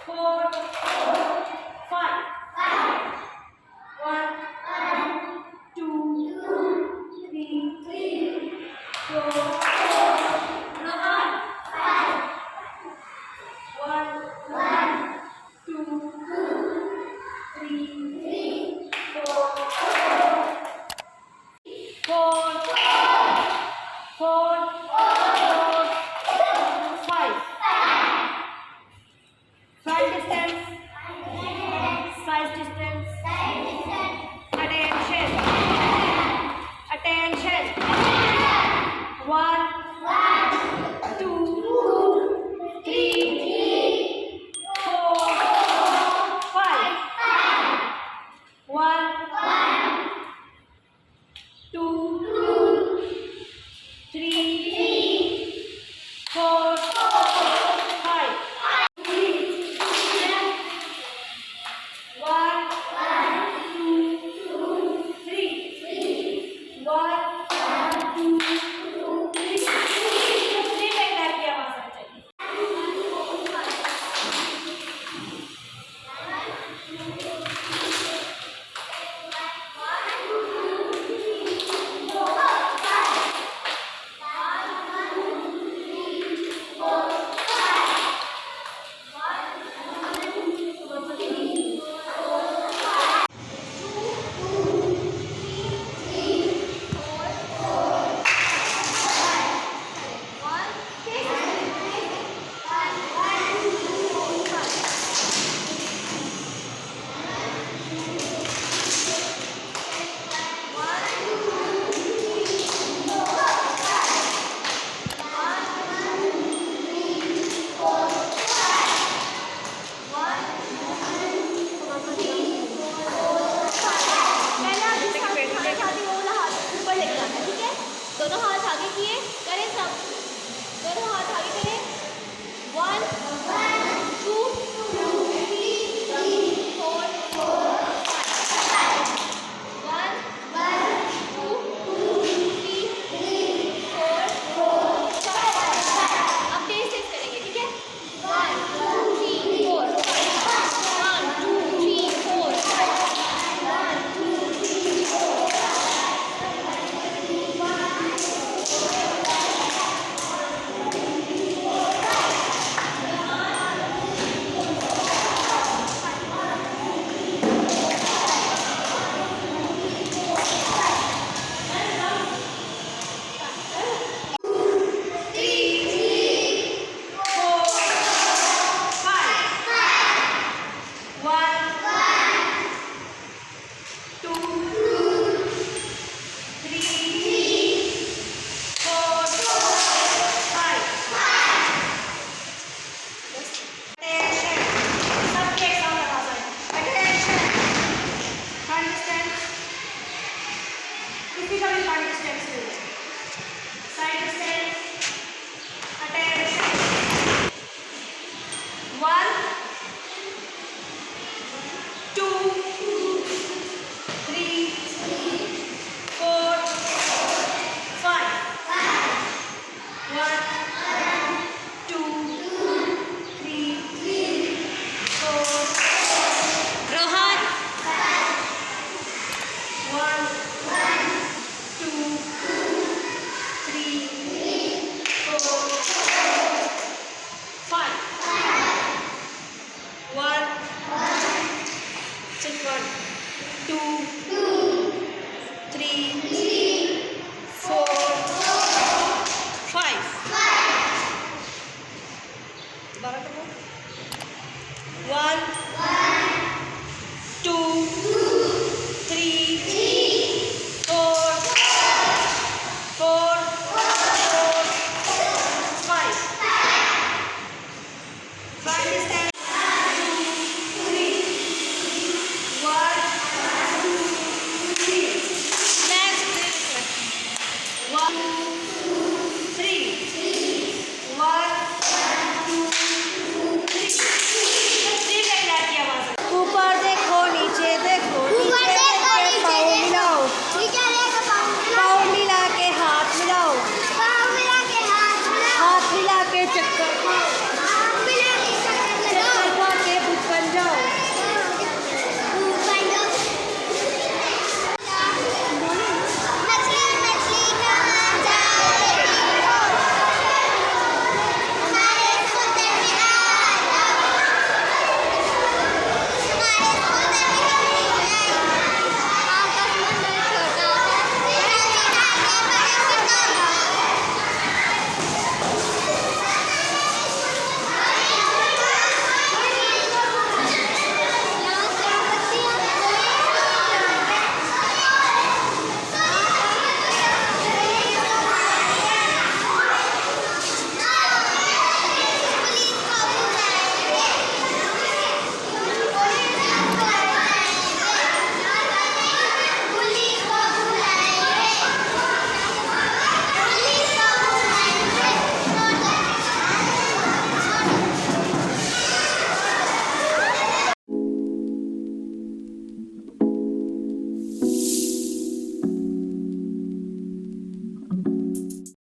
four, five. One, two, three, four. Rohan. One, two, three, four. Four, five. Front distance, side distance. Attention. Attention. One, two, three, four, five. One, two, three, four, five. One, two, three. One, two, three. Three में कर दिया वहाँ से चाहिए. दोनों हाथ आगे किए करें सब दोनों हाथ आगे करें one two three four one two three four अब तेज तेज करेंगे ठीक है one two three four one two three four one two three four One,